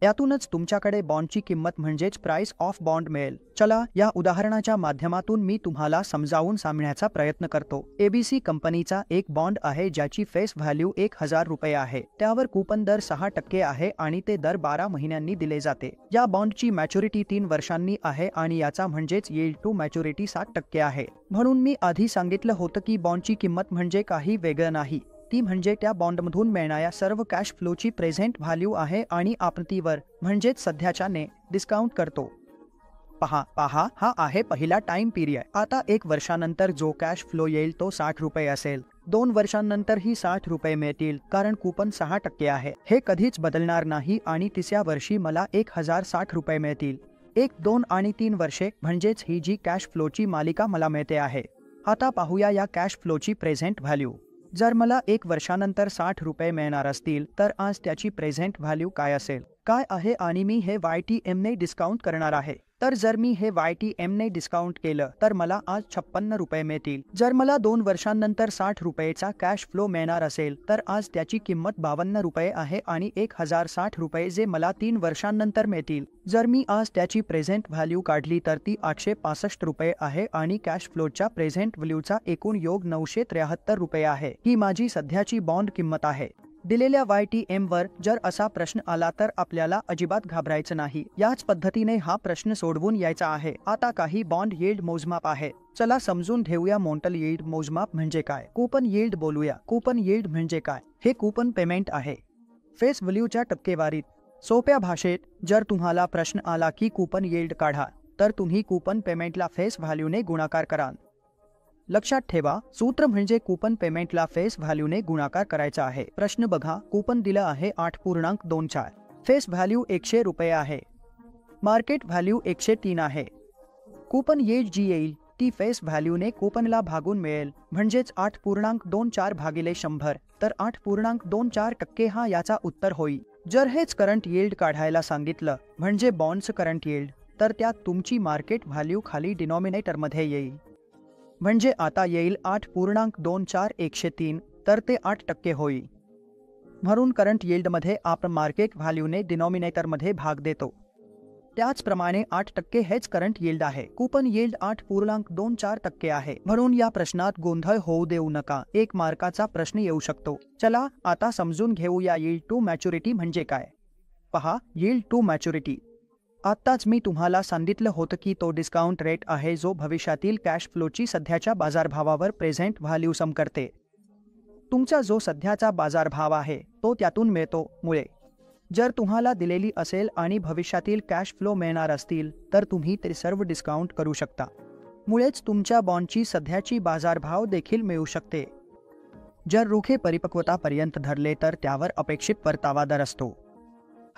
यातूनच तुमच्याकडे बॉन्डची किंमत म्हणजेच प्राइस ऑफ बॉन्ड मिळेल. चला, या उदाहरणाच्या माध्यमातून मी तुम्हाला समजावून सांगण्याचा प्रयत्न करतो. ABC कंपनीचा एक बॉन्ड आहे ज्याची फेस व्हॅल्यू 1000 रुपये आहे. त्यावर कूपन दर 6% आहे आणि ते दर 12 महिन्यांनी दिले जाते. या बॉन्डची मॅच्युरिटी 3 वर्षांनी आहे आणि याचा म्हणजेच यील्ड टू मॅच्युरिटी 60% आहे. म्हणून मी आधी सांगितलं होतं की बॉन्डची किंमत म्हणजे काही वेगळं नाही, ती म्हणजे त्या बॉन्डमधून मिळणाऱ्या सर्व कॅश फ्लोची प्रेझेंट व्हॅल्यू आहे आणि आपण तीवर म्हणजेच सध्याच्याने डिस्काउंट करतो. पहा, हा आहे पहिला टाइम पिरियड. आता 1 वर्षानंतर जो कॅश फ्लो येईल तो 60 रुपये असेल. 2 वर्षांनंतरही 60 रुपये मिळतील कारण कूपन 6% आहे. हे कधीच बदलणार नाही आणि तिसऱ्या वर्षी मला 1060 रुपये मिळतील. 1, 2 आणि 3 वर्षे म्हणजेच ही जी कॅश फ्लोची मालिका मला मिळते आहे. आता पाहूया या कॅश फ्लोची प्रेझेंट व्हॅल्यू. जर मला 1 वर्षानंतर 60 रुपये मिळणार असतील तर आज त्याची प्रेझेंट व्हॅल्यू काय असेल, काय आहे आणि मी हे YTM ने डिस्काउंट करणार आहे. तर जर मी हे YTM ने डिस्काउंट केलं तर मला आज 56 रुपये मिळतील. जर मला 2 वर्षांनंतर 60 रुपयेचा कॅश फ्लो मिळणार असेल तर आज त्याची किंमत 52 रुपये आहे आणि 1060 रुपये जे मला 3 वर्षांनंतर मिळतील. जर मी आज त्याची प्रेझेंट व्हॅल्यू काढली तर ती 865 रुपये आहे आणि कॅश फ्लोच्या प्रेझेंट व्हॅल्यूचा एकूण योग 973 रुपये आहे. ही माझी सध्याची बॉन्ड किंमत आहे. दिलेल्या YTM वर जर असा प्रश्न आला तर आपल्याला अजिबात घाबरायचं नाही. याच पद्धतीने हा प्रश्न सोडवून यायचा आहे. आता काही बॉन्ड यील्ड मोजमाप आहे. चला समजून घेऊया मॉन्टल यील्ड मोजमाप म्हणजे काय. कूपन यील्ड बोलूया. कूपन यील्ड म्हणजे काय, हे कूपन पेमेंट आहे फेस व्हॅल्यूच्या टक्केवारीत. सोप्या भाषेत जर तुम्हाला प्रश्न आला की कूपन यील्ड काढा तर तुम्ही कूपन पेमेंटला फेस व्हॅल्यूने गुणाकार कराल. लक्षात ठेवा, सूत्र म्हणजे कूपन पेमेंटला फेस व्हॅल्यूने गुणाकार करायचा आहे. प्रश्न बघा, कूपन दिलं आहे 8.24. फेस व्हॅल्यू 100 रुपये आहे. मार्केट व्हॅल्यू 103 आहे. कूपन यील्ड जी येईल ती फेस व्हॅल्यूने कूपनला भागून मिळेल म्हणजेच 8.24 भागिले 100 तर 8.24% हा याचा उत्तर होईल. जर हेच करंट यील्ड काढायला सांगितलं म्हणजे बॉन्डचं करंट यील्ड तर त्यात तुमची मार्केट व्हॅल्यू खाली डिनॉमिनेटरमध्ये येईल. म्हणजे आता येईल 8.24 103 तर ते 8% होईल. म्हणून करंट यील्डमध्ये आपण मार्केट व्हॅल्यूने डिनॉमिनेटरमध्ये भाग देतो. त्याचप्रमाणे 8% हेच करंट यील्ड आहे. कूपन यील्ड 8.24% आहे. म्हणून या प्रश्नात गोंधळ होऊ देऊ नका. 1 मार्काचा प्रश्न येऊ शकतो. चला आता समजून घेऊया यील्ड टू मॅच्युरिटी म्हणजे काय. पहा, यील्ड टू मॅच्युरिटी. आत्ताच मी तुम्हाला सांगितलं होतं की तो डिस्काउंट रेट आहे जो भविष्यातील कॅश फ्लोची सध्याच्या बाजारभावावर प्रेझेंट व्हॅल्यू सम करते. तुमचा जो सध्याचा बाजारभाव आहे तो त्यातून मिळतो. मुळे जर तुम्हाला दिलेली असेल आणि भविष्यातील कॅश फ्लो मिळणार असतील तर तुम्ही ते सर्व डिस्काउंट करू शकता. मुळेच तुमच्या बॉन्डची सध्याची बाजारभाव देखील मिळू शकते. जर रोखे परिपक्वतापर्यंत धरले तर त्यावर अपेक्षित परतावा दर असतो.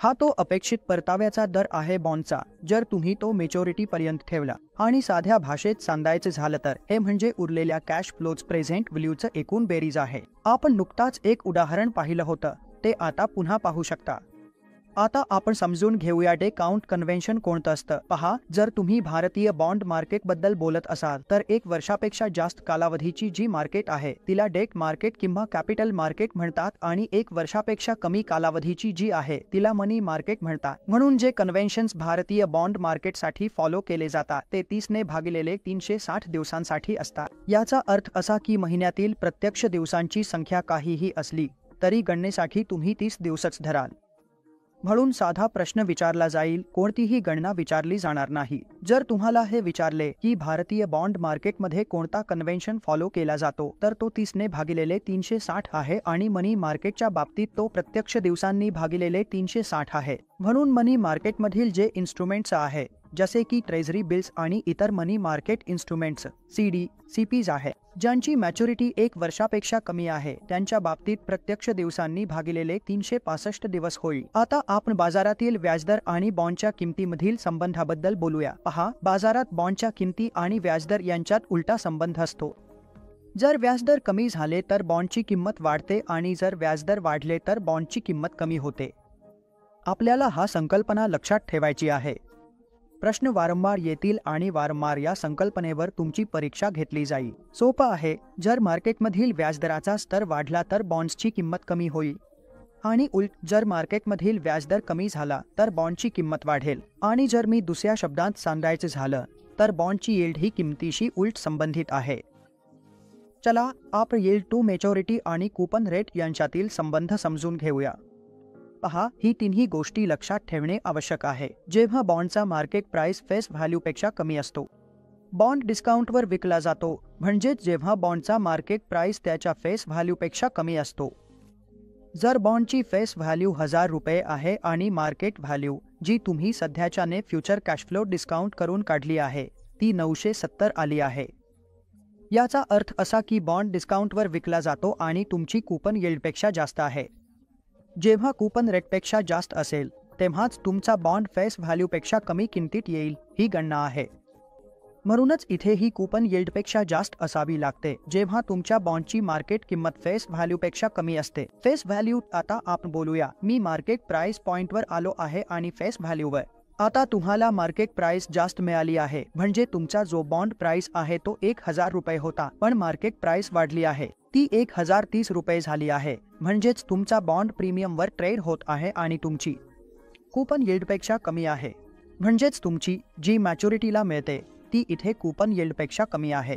हा तो अपेक्षित परताव्याचा दर आहे बॉन्डचा जर तुम्ही तो मॅच्युरिटीपर्यंत ठेवला. आणि साध्या भाषेत सांगायचं झालं तर हे म्हणजे उरलेल्या कॅश फ्लोच प्रेझेंट व्हॅल्यूचं एकूण बेरीज आहे. आपण नुकताच एक उदाहरण पाहिलं होतं, ते आता पुन्हा पाहू शकता. आता आपण समजून घेऊया डे काउंट कन्व्हेन्शन कोणतं असतं. पहा, जर तुम्ही भारतीय बॉन्ड मार्केटबद्दल बोलत असाल तर 1 वर्षापेक्षा जास्त कालावधीची जी मार्केट आहे तिला डेट मार्केट किंवा कॅपिटल मार्केट म्हणतात आणि 1 वर्षापेक्षा कमी कालावधीची जी आहे तिला मनी मार्केट म्हणतात. म्हणून जे कन्व्हेन्शन्स भारतीय बॉन्ड मार्केटसाठी फॉलो केले जातात ते 30 ने भागिलेले 360 दिवसांसाठी असतात. याचा अर्थ असा की महिन्यातील प्रत्यक्ष दिवसांची संख्या काहीही असली तरी गणनेसाठी तुम्ही 30 दिवसच धराल. म्हणून साधा प्रश्न विचारला जाईल, कोणतीही गणना विचारली जाणार नाही. जर तुम्हाला हे विचारले की भारतीय बॉन्ड मार्केटमध्ये कोणता कन्व्हेन्शन फॉलो केला जातो, तर तो 30 ने भागिलेले 360 आहे आणि मनी मार्केटच्या बाबतीत तो प्रत्यक्ष दिवसांनी भागिलेले 360 आहे. म्हणून मनी मार्केटमधील जे इन्स्ट्रुमेंट्स आहे, जसे की ट्रेझरी बिल्स आणि इतर मनी मार्केट इन्स्ट्रुमेंट्स CD, CPs आहे, ज्यांची मॅच्युरिटी 1 वर्षापेक्षा कमी आहे, त्यांच्या बाबतीत प्रत्यक्ष दिवसांनी भागिलेले 365 दिवस होईल. आता आपण बाजारातील व्याजदर आणि बॉन्डच्या किमतीमधील संबंधाबद्दल बोलूया. पहा, बाजारात बॉन्डच्या किमती आणि व्याजदर यांच्यात उलटा संबंध असतो. जर व्याजदर कमी झाले तर बॉन्डची किंमत वाढते आणि जर व्याजदर वाढले तर बॉन्डची किंमत कमी होते. आपल्याला हा संकल्पना लक्षात ठेवायची आहे. प्रश्न वारंवार येतील आणि वारंवार या संकल्पनेवर तुमची परीक्षा घेतली जाईल. सोपं आहे. जर मार्केटमधील व्याजदराचा स्तर वाढला तर बॉन्ड्सची किंमत कमी होईल आणि उलट, जर मार्केटमधील व्याजदर कमी झाला तर बॉन्डची किंमत वाढेल. आणि जर मी दुसऱ्या शब्दांत सांगायचं झालं तर बॉन्डची यील्ड ही किंमतीशी उलट संबंधित आहे. चला आपण यील्ड टू मॅच्युरिटी आणि कूपन रेट यांच्यातील संबंध समजून घेऊया. पहा, ही तिन्ही गोष्टी लक्षात ठेवणे आवश्यक आहे. जेव्हा बॉन्डचा मार्केट प्राइस फेस व्हॅल्यूपेक्षा कमी असतो, बॉन्ड डिस्काउंटवर विकला जातो. म्हणजेच जेव्हा बॉन्डचा मार्केट प्राइस त्याच्या फेस व्हॅल्यूपेक्षा कमी असतो. जर बॉन्डची फेस व्हॅल्यू 1000 रुपये आहे आणि मार्केट व्हॅल्यू, जी तुम्ही सध्याच्याने फ्युचर कॅशफ्लो डिस्काउंट करून काढली आहे, ती 970 आली आहे. याचा अर्थ असा की बॉन्ड डिस्काउंटवर विकला जातो आणि तुमची कूपन यील्डपेक्षा जास्त आहे. जेव्हा कूपन रेटपेक्षा जास्त असेल तेव्हाच तुमचा बॉन्ड फेस व्हॅल्यूपेक्षा कमी किंमतीत येईल. ही गणना आहे. म्हणूनच इथे ही कूपन यील्डपेक्षा जास्त असावी लागते जेव्हा तुमच्या बॉन्डची मार्केट किंमत फेस व्हॅल्यूपेक्षा कमी असते. फेस व्हॅल्यू आता आपण बोलूया. मी मार्केट प्राइस पॉइंटवर आलो आहे आणि फेस व्हॅल्यूवर. आता तुम्हाला मार्केट प्राइस जास्त मिळाली आहे, म्हणजे तुमचा जो बॉन्ड प्राइस आहे तो 1000 रुपये होता, पण मार्केट प्राइस वाढली आहे, ती 1030 रुपये झाली आहे. म्हणजेच तुमचा बॉन्ड प्रीमियमवर ट्रेड होत आहे आणि तुमची कूपन यील्डपेक्षा कमी आहे. म्हणजेच तुमची जी मॅच्युरिटीला मिळते ती इथे कूपन यील्डपेक्षा कमी आहे.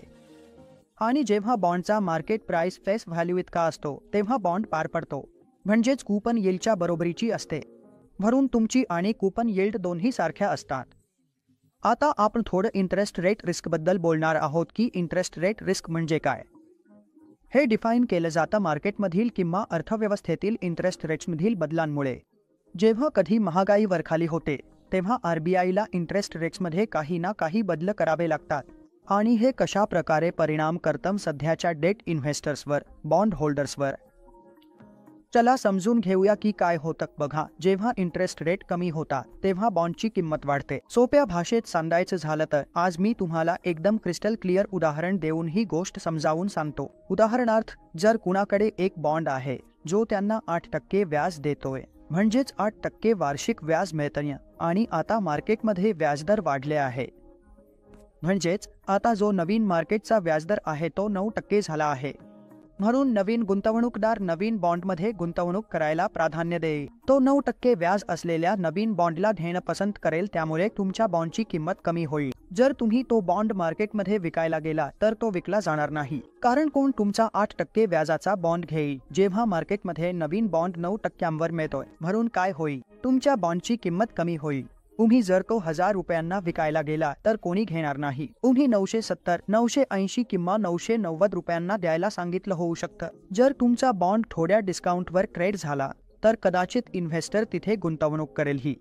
आणि जेव्हा बॉन्डचा मार्केट प्राइस फेस व्हॅल्यू इतका असतो तेव्हा बॉन्ड पार पडतो, म्हणजेच कूपन यील्डच्या बरोबरीची असते. म्हणून तुमची आणि कूपन यील्ड दोन्ही सारख्या असतात. आता आपण थोडं इंटरेस्ट रेट रिस्कबद्दल बोलणार आहोत की इंटरेस्ट रेट रिस्क म्हणजे काय. हे डिफाईन केलं जातं मार्केटमधील किंवा अर्थव्यवस्थेतील इंटरेस्ट रेट्समधील बदलांमुळे. जेव्हा कधी महागाई वरखाली होते तेव्हा RBIला इंटरेस्ट रेट्समध्ये काही ना काही बदल करावे लागतात. आणि हे कशा प्रकारे परिणाम करतं सध्याच्या डेट इन्व्हेस्टर्सवर, बॉन्ड होल्डर्सवर. चला समजून घेऊया की काय होतं. बघा, जेव्हा इंटरेस्ट रेट कमी होतात तेव्हा बॉन्डची किंमत वाढते. सोप्या भाषेत सांगायचं झालं तर आज मी तुम्हाला एकदम क्रिस्टल क्लिअर उदाहरण देऊन ही गोष्ट समजावून सांगतो. उदाहरणार्थ, जर कुणाकडे एक बॉन्ड आहे जो त्यांना 8% व्याज देतोय, म्हणजेच 8% वार्षिक व्याज मिळतंय, आणि आता मार्केटमध्ये व्याजदर वाढले आहे, म्हणजेच आता जो नवीन मार्केटचा व्याजदर आहे तो 9% झाला आहे. म्हणून नवीन गुंतवणूकदार नवीन बॉन्डमध्ये गुंतवणूक करायला प्राधान्य देईल. तो 9% व्याज असलेल्या नवीन बॉन्डला घेणं पसंत करेल, त्यामुळे तुमच्या बॉन्डची किंमत कमी होईल. जर तुम्ही तो बॉन्ड मार्केटमध्ये विकायला गेला तर तो विकला जाणार नाही, कारण कोण तुमचा 8% व्याजाचा बॉन्ड घेईल जेव्हा मार्केटमध्ये नवीन बॉन्ड 9%वर मिळतोय. म्हणून काय होईल, तुमच्या बॉन्डची किंमत कमी होईल. तुम्ही जर तो 1000 रुपयांना विकायला गेला तर कोणी घेणार नाही. तुम्ही 970, 980 किंवा 990 रुपयांना द्यायला सांगितलं होऊ शकतं. जर तुमचा बॉन्ड थोड्या डिस्काउंटवर ट्रेड झाला तर कदाचित इन्व्हेस्टर तिथे गुंतवणूक करेल ही.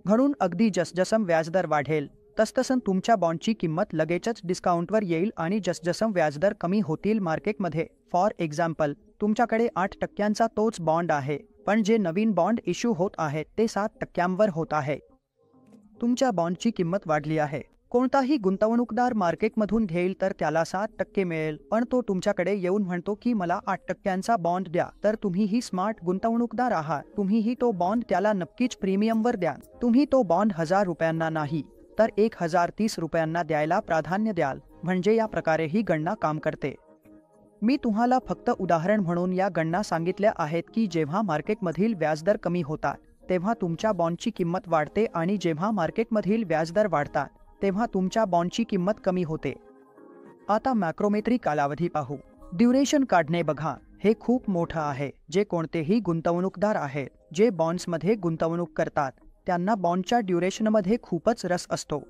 म्हणून अगदी जसजसं व्याजदर वाढेल तसतसं तुमच्या बॉन्डची किंमत लगेचच डिस्काउंटवर येईल आणि जसजसं व्याजदर कमी होतील मार्केटमध्ये. फॉर एक्झाम्पल, तुमच्याकडे 8%चा तोच बॉन्ड आहे, पण जे नवीन बॉन्ड इश्यू होत आहे ते 7%वर होत आहे. तुमच्या बॉन्डची किंमत वाढली आहे. कोणताही गुंतवणूकदार मार्केटमधून घेईल तर त्याला 7% मिळेल, पण तो तुमच्याकडे येऊन म्हणतो की मला 8%चा बॉन्ड द्या, तर तुम्हीही स्मार्ट गुंतवणूकदार आहात. तुम्हीही तो बॉन्ड त्याला नक्कीच प्रीमियमवर द्या. तुम्ही तो बॉन्ड 1000 रुपयांना नाही तर 1030 रुपयांना द्यायला प्राधान्य द्याल. म्हणजे या प्रकारे ही गणना काम करते. मी तुम्हाला फक्त उदाहरण म्हणून या गणना सांगितल्या आहेत की जेव्हा मार्केटमधील व्याजदर कमी होतात तेव्हा तुमच्या बॉन्डची किंमत वाढते आणि जेव्हा मार्केटमधील व्याजदर वाढतात तेव्हा तुमच्या बॉन्डची किंमत कमी होते. आता मॅक्रोमेट्री कालावधी पाहू. ड्युरेशन काढणे बघा. हे खूप मोठं आहे. जे कोणतेही गुंतवणूकदार आहेत जे बॉन्ड्समध्ये गुंतवणूक करतात त्यांना बॉन्डच्या ड्युरेशनमध्ये खूपच रस असतो.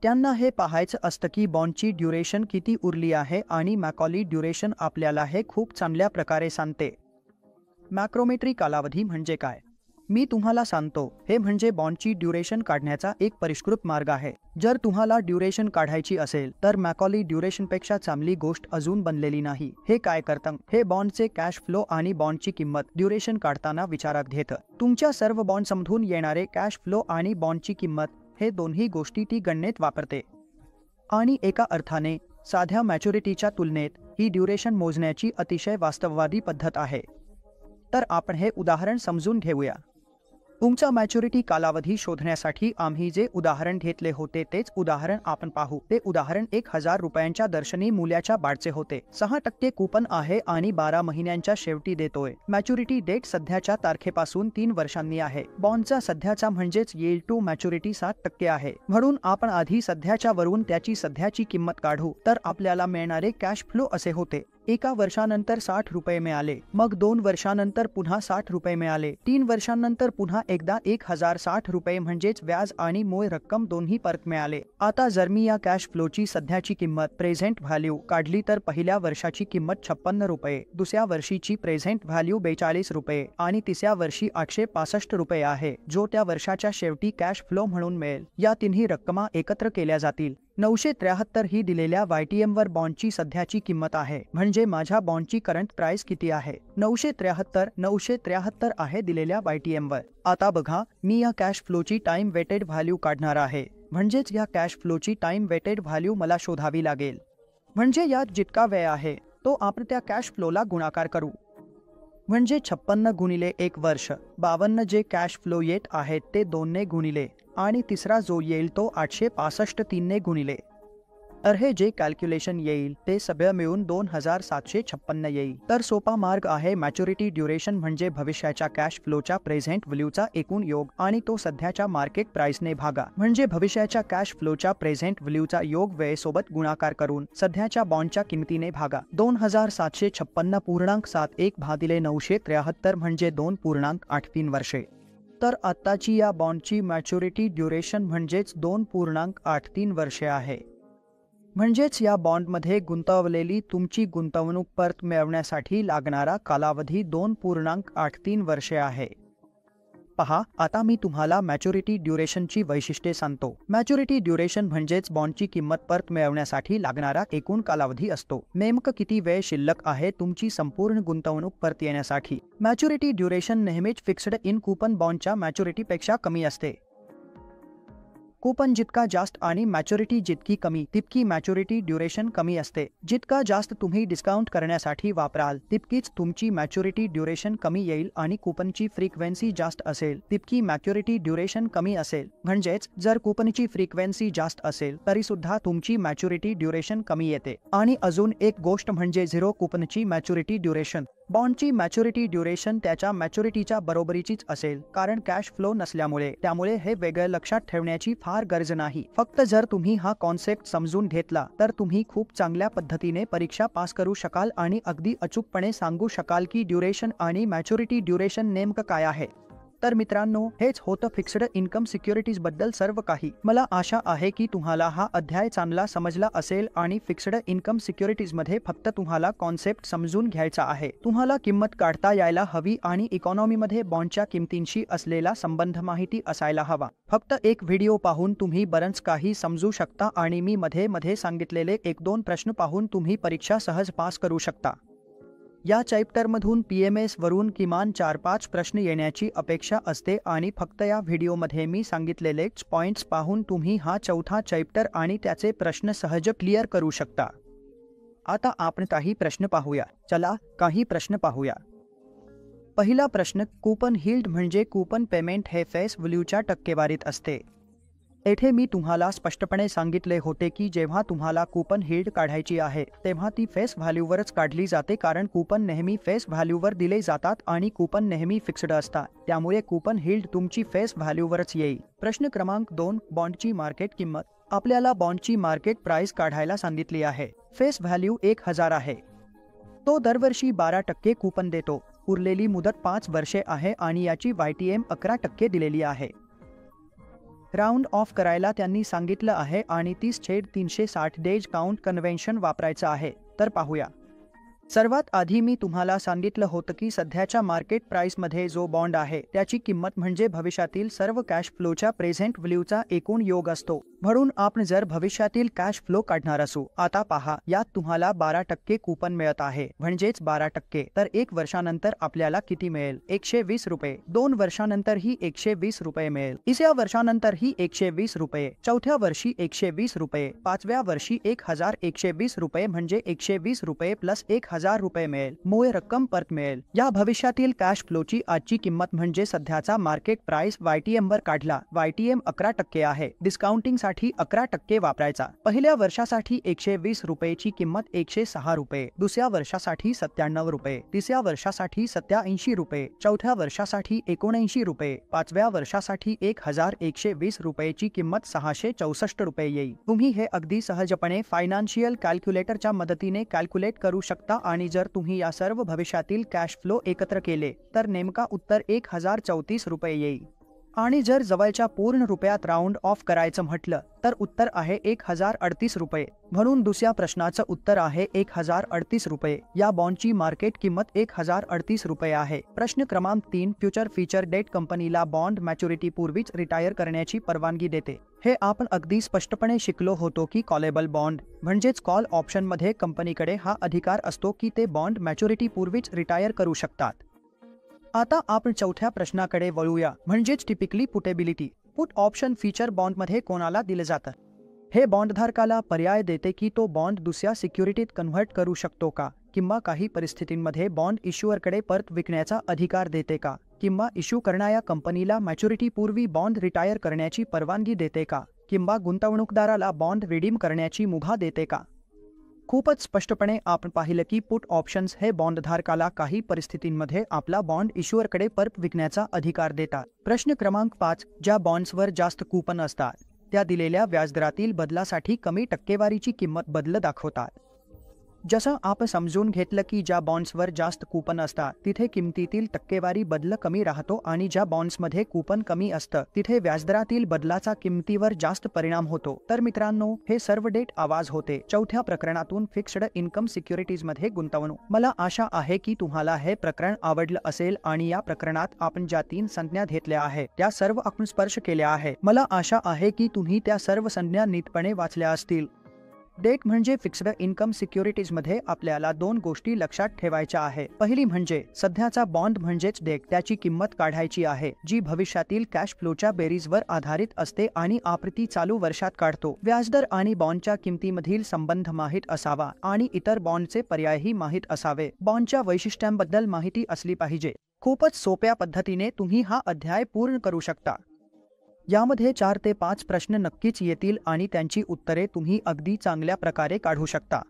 त्यांना हे पाहायचं असतं की बॉन्डची ड्युरेशन किती उरली आहे आणि मॅकॉली ड्युरेशन आपल्याला हे खूप चांगल्या प्रकारे सांगते. मॅक्रोमेट्री कालावधी म्हणजे काय? मी तुम्हाला सांगतो. हे म्हणजे बॉन्डची ड्युरेशन काढण्याचा एक परिष्कृत मार्ग आहे. जर तुम्हाला ड्युरेशन काढायची असेल तर मॅकॉली ड्युरेशनपेक्षा चांगली गोष्ट अजून बनलेली नाही. हे काय करतं? हे बॉन्डचे कॅश फ्लो आणि बॉन्डची किंमत ड्युरेशन काढताना विचारात घेतं. तुमच्या सर्व बॉन्ड्समधून येणारे कॅश फ्लो आणि बॉन्डची किंमत हे दोन्ही गोष्टी ती गणनेत वापरते. आणि एका अर्थाने साध्या मॅच्युरिटीच्या तुलनेत ही ड्युरेशन मोजण्याची अतिशय वास्तववादी पद्धत आहे. तर आपण हे उदाहरण समजून घेऊया. तुमचा मॅच्युरिटी कालावधी शोधण्यासाठी आम्ही जे उदाहरण घेतले होते तेच उदाहरण आपण पाहू. ते उदाहरण 1000 रुपयांच्या दर्शनी मूल्याच्या बाडचे होते. 6% कूपन आहे आणि 12 महिन्यांच्या शेवटी देतोय. मॅच्युरिटी डेट सध्याच्या तारखेपासून 3 वर्षांनी आहे. बॉन्डचा सध्याचा म्हणजेच यील्ड टू मॅच्युरिटी 7% आहे. म्हणून आपण आधी सध्याच्या वरून त्याची सध्याची किंमत काढू तर आपल्याला मिळणारे कॅश फ्लो असे होते. 1 वर्षानंतर 60 रुपये मिळाले, मग 2 वर्षानंतर पुन्हा 60 रुपये मिळाले, 3 वर्षांनंतर पुन्हा एकदा 1060 रुपये म्हणजेच व्याज आणि मूळ रक्कम दोन्ही परत मिळाले. आता जर मी या कॅश फ्लोची सध्याची किंमत प्रेझेंट व्हॅल्यू काढली तर पहिल्या वर्षाची किंमत 56 रुपये, दुसऱ्या वर्षीची प्रेझेंट व्हॅल्यू 42 रुपये आणि तिसऱ्या वर्षी 865 रुपये आहे, जो त्या वर्षाच्या शेवटी कॅश फ्लो म्हणून मिळेल. या तिन्ही रक्कमा एकत्र केल्या जातील. 973 ही दिलेल्या YTM वर बॉन्डची सध्याची किंमत आहे. म्हणजे माझ्या बॉन्डची करंट प्राइस किती आहे? 973 आहे दिलेल्या YTM वर. आता बघा, मी या कॅश फ्लोची टाइम वेटेड व्हॅल्यू काढणार आहे. म्हणजेच या कॅश फ्लोची टाइम वेटेड व्हॅल्यू मला शोधावी लागेल. म्हणजे यात जितका वेळ आहे तो आपण त्या कॅश फ्लोला गुणाकार करू. म्हणजे 56 गुणिले 1 वर्ष, 52 जे कॅश फ्लो येत आहेत ते 2 ने गुणिले आणि तिसरा जो येईल तो 865 3 ने गुणिले. हे जे कॅल्क्युलेशन येईल ते सगळं मिळून 2756 येईल. तर सोपा मार्ग आहे मॅच्युरिटी ड्युरेशन म्हणजे भविष्याच्या कॅश फ्लोच्या प्रेझेंट व्हॅल्यूचा एकूण योग आणि तो सध्याच्या मार्केट प्राइसने भागा. म्हणजे भविष्याच्या कॅश फ्लोच्या प्रेझेंट व्हॅल्यूचा योग वेळेसोबत गुणाकार करून सध्याच्या बॉन्डच्या किमतीने भागा. 2756.71 भागिले 973 म्हणजे 2.83 वर्षे. तर आत्ताची या बॉन्डची मॅच्युरिटी ड्युरेशन म्हणजेच 2.83 वर्षे आहे. म्हणजेच या बॉन्डमध्ये गुंतवलेली तुमची गुंतवणूक परत मिळवण्यासाठी लागणारा कालावधी 2.83 वर्षे आहे. पहा, आता मी तुम्हाला मॅच्युरिटी ड्युरेशनची वैशिष्ट्ये सांगतो. मॅच्युरिटी ड्युरेशन म्हणजेच बॉन्डची किंमत परत मिळवण्यासाठी लागणारा एकूण कालावधी असतो. नेमकं किती वेळ शिल्लक आहे तुमची संपूर्ण गुंतवणूक परत येण्यासाठी. मॅच्युरिटी ड्युरेशन नेहमीच फिक्स्ड इन कूपन बॉन्डच्या मॅच्युरिटीपेक्षा कमी असते. कूपन जितका जास्त आणि मॅच्युरिटी जितकी कमी तितकी मॅच्युरिटी ड्युरेशन कमी असते. जितका जास्त तुम्ही डिस्काउंट करण्यासाठी वापराल तितकीच तुमची मॅच्युरिटी ड्युरेशन कमी येईल आणि कूपनची फ्रिक्वेन्सी जास्त असेल तितकी मॅच्युरिटी ड्युरेशन कमी असेल. म्हणजेच जर कूपनची फ्रिक्वेन्सी जास्त असेल तरी सुद्धा तुमची मॅच्युरिटी ड्युरेशन कमी येते. आणि अजून एक गोष्ट म्हणजे झिरो कूपनची मॅच्युरिटी ड्युरेशन. बॉन्डची मॅच्युरिटी ड्युरेशन त्याच्या मॅच्युरिटीच्या बरोबरीचीच असेल कारण कॅश फ्लो नसल्यामुळे. त्यामुळे हे वेगळं लक्षात ठेवण्याची फार गरज नाही. फक्त जर तुम्ही हा कॉन्सेप्ट समजून घेतला तर तुम्ही खूप चांगल्या पद्धतीने परीक्षा पास करू शकाल आणि अगदी अचूकपणे सांगू शकाल की ड्युरेशन आणि मॅच्युरिटी ड्युरेशन नेमकं काय आहे. तर मित्रांनो, हेच होतं फिक्स्ड इन्कम सिक्युरिटीज बद्दल सर्व काही. मला आशा आहे की तुम्हाला हा अध्याय चांगला समजला असेल आणि फिक्स्ड इन्कम सिक्युरिटीज मध्ये फक्त तुम्हाला कॉन्सेप्ट समजून घ्यायचा आहे. तुम्हाला किंमत काढता यायला हवी आणि इकॉनॉमीमध्ये बॉन्डच्या किमतींशी असलेला संबंध माहिती असायला हवा. फक्त एक व्हिडिओ पाहून तुम्ही बरंच काही समजू शकता आणि मी मध्ये सांगितलेले 1-2 प्रश्न पाहून तुम्ही परीक्षा सहज पास करू शकता. या चॅप्टरमधून PMS वरून किमान 4-5 प्रश्न येण्याची अपेक्षा असते आणि फक्त या व्हिडिओमध्ये मी सांगितलेले पॉइंट्स पाहून तुम्ही हा चौथा चॅप्टर आणि त्याचे प्रश्न सहज क्लिअर करू शकता. आता आपण काही प्रश्न पाहूया. चला काही प्रश्न पाहूया. पहिला प्रश्न, कूपन यील्ड म्हणजे कूपन पेमेंट हे फेस व्हॅल्यूच्या टक्केवारीत असते. येथे मी तुम्हाला स्पष्टपणे सांगितले होते की जेव्हा तुम्हाला कूपन यील्ड काढायची आहे तेव्हा ती फेस व्हॅल्यूवरच काढली जाते कारण कूपन नेहमी फेस व्हॅल्यूवर दिले जातात आणि कूपन नेहमी फिक्स्ड असतात. त्यामुळे कूपन यील्ड तुमची फेस व्हॅल्यूवरच येईल. प्रश्न क्रमांक 2, बॉन्डची मार्केट किंमत. आपल्याला बॉन्डची मार्केट प्राइस काढायला सांगितली आहे. फेस व्हॅल्यू 1000 आहे. तो दरवर्षी 12% कूपन देतो. उरलेली मुदत 5 वर्षे आहे आणि याची YTM 11% दिलेली आहे. राऊंड ऑफ करायला त्यांनी सांगितलं आहे आणि 30/360 डेज काउंट कन्व्हेन्शन वापरायचं आहे. तर पाहूया. सर्वात आधी मी तुम्हाला सांगितलं होतं की सध्याच्या मार्केट प्राइसमध्ये जो बॉन्ड आहे त्याची किंमत म्हणजे भविष्यातील सर्व कॅश फ्लोच्या प्रेझेंट व्हॅल्यूचा एकूण योग असतो. म्हणून आपण जर भविष्यातील कॅश फ्लो काढणार असू, आता पहा, यात तुम्हाला 12% कूपन मिळत आहे, म्हणजेच 12%. तर 1 वर्षानंतर आपल्याला किती मिळेल? 120 रुपये. 2 वर्षानंतरही 120 रुपये मिळेल. 3 वर्षानंतरही 120 रुपये. 4थ्या वर्षी 120 रुपये. 5व्या वर्षी 1120 रुपये म्हणजे 120 रुपये प्लस 1000 रुपये मिळेल. मूळ रक्कम परत मिळेल. या भविष्यातील कॅश फ्लोची आजची किंमत म्हणजे सध्याचा मार्केट प्राइस YTM वर काढला. YTM 11% आहे. डिस्काउंटिंग साठी 11% वापरायचा. पहिल्या वर्षासाठी 120 रुपयेची किंमत 106 रुपये. दुसऱ्या वर्षासाठी 97 रुपये. तिसऱ्या वर्षासाठी 87 रुपये. चौथ्या वर्षासाठी 79 रुपये. 5व्या वर्षासाठी 1120 रुपयेची किंमत 664 रुपये येईल. तुम्ही हे अगदी सहजपणे फायनान्शियल कॅल्क्युलेटरच्या मदतीने कॅल्क्युलेट करू शकता आणि जर तुम्ही या सर्व भविष्यातील कॅश फ्लो एकत्र केले तर नेमका उत्तर 1034 रुपये येईल. आणि जर जवळच्या पूर्ण रुपयात राऊंड ऑफ करायचं म्हटलं तर उत्तर आहे 1038 रुपये. म्हणून दुसऱ्या प्रश्नाचं उत्तर आहे 1038 रुपये. या बॉन्डची मार्केट किंमत 1038 रुपये आहे. प्रश्न क्रमांक 3. फ्युचर फीचर डेट कंपनीला बॉन्ड मॅच्युरिटी पूर्वीच रिटायर करण्याची परवानगी देते. हे आपण अगदी स्पष्टपणे शिकलो होतो की कॉलेबल बॉन्ड म्हणजेच कॉल ऑप्शनमध्ये कंपनीकडे हा अधिकार असतो की ते बॉन्ड मॅच्युरिटी पूर्वीच रिटायर करू शकतात. आता आपण चौथ्या प्रश्नाकडे वळूया, म्हणजेच टिपिकली पुटेबिलिटी. पुट ऑप्शन फीचर बॉन्डमध्ये कोणाला दिलं जातं? हे बॉन्डधारकाला पर्याय देते की तो बॉन्ड दुसऱ्या सिक्युरिटीत कन्व्हर्ट करू शकतो का, किंवा काही परिस्थितींमध्ये बॉन्ड इश्युअरकडे परत विकण्याचा अधिकार देते का, किंवा इश्यू करणाऱ्या कंपनीला मॅच्युरिटी पूर्वी बॉन्ड रिटायर करण्याची परवानगी देते का, किंवा गुंतवणूकदाराला बॉन्ड रिडीम करण्याची मुभा देते का. खूपच स्पष्टपणे आपण पाहिलं की पुट ऑप्शन्स हे बॉन्डधारकाला काही परिस्थितींमध्ये आपला बॉन्ड इश्युअरकडे परत विकण्याचा अधिकार देतात. प्रश्न क्रमांक 5. ज्या बॉन्ड्सवर जास्त कूपन असतात त्या दिलेल्या व्याजदरातील बदलासाठी कमी टक्केवारीची किंमत बदल दाखवतात. जसं आपण समजून घेतलं की ज्या बॉन्ड्सवर जास्त कूपन असतात तिथे किमतीतील टक्केवारी बदल कमी राहतो आणि ज्या बॉन्ड्समध्ये कूपन कमी असतं तिथे व्याजदरातील बदलाचा किमतीवर जास्त परिणाम होतो. तर मित्रांनो, हे सर्व डेट आवाज होते चौथ्या प्रकरणातून फिक्स्ड इन्कम सिक्युरिटीजमध्ये गुंतवणूक. मला आशा आहे की तुम्हाला हे प्रकरण आवडलं असेल आणि या प्रकरणात आपण ज्या 3 संज्ञा घेतल्या आहेत त्या सर्व आपण स्पर्श केल्या आहेत. मला आशा आहे की तुम्ही त्या सर्व संज्ञा नीटपणे वाचल्या असतील. डेट म्हणजे फिक्स्ड इन्कम सिक्युरिटीजमध्ये आपल्याला 2 गोष्टी लक्षात ठेवायच्या आहे. पहिली म्हणजे सध्याचा बॉन्ड म्हणजेच डेट, त्याची किंमत काढायची आहे जी भविष्यातील कॅश फ्लोच्या बेरीजवर आधारित असते आणि आपण ती चालू वर्षात काढतो. व्याजदर आणि बॉन्डच्या किमतीमधील संबंध माहीत असावा आणि इतर बॉन्डचे पर्यायही माहीत असावे. बॉन्डच्या वैशिष्ट्यांबद्दल माहिती असली पाहिजे. खूपच सोप्या पद्धतीने तुम्ही हा अध्याय पूर्ण करू शकता. यामध्ये 4 ते 5 प्रश्न नक्कीच येतील आणि त्यांची उत्तरे तुम्ही अगदी चांगल्या प्रकारे काढू शकता.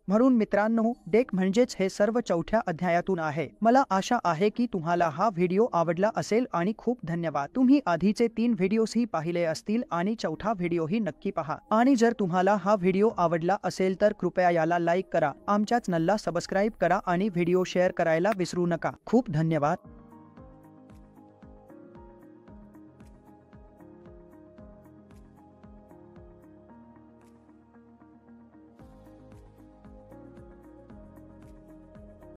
म्हणून मित्रांनो, डेट म्हणजेच हे सर्व चौथ्या अध्यायातून आहे. मला आशा आहे की तुम्हाला हा व्हिडिओ आवडला असेल आणि खूप धन्यवाद. तुम्ही आधीचे 3 व्हिडिओसही पाहिले असतील आणि चौथा व्हिडिओही नक्की पहा. आणि जर तुम्हाला हा व्हिडिओ आवडला असेल तर कृपया याला लाईक करा, आमच्या चॅनलला सबस्क्राईब करा आणि व्हिडिओ शेअर करायला विसरू नका. खूप धन्यवाद.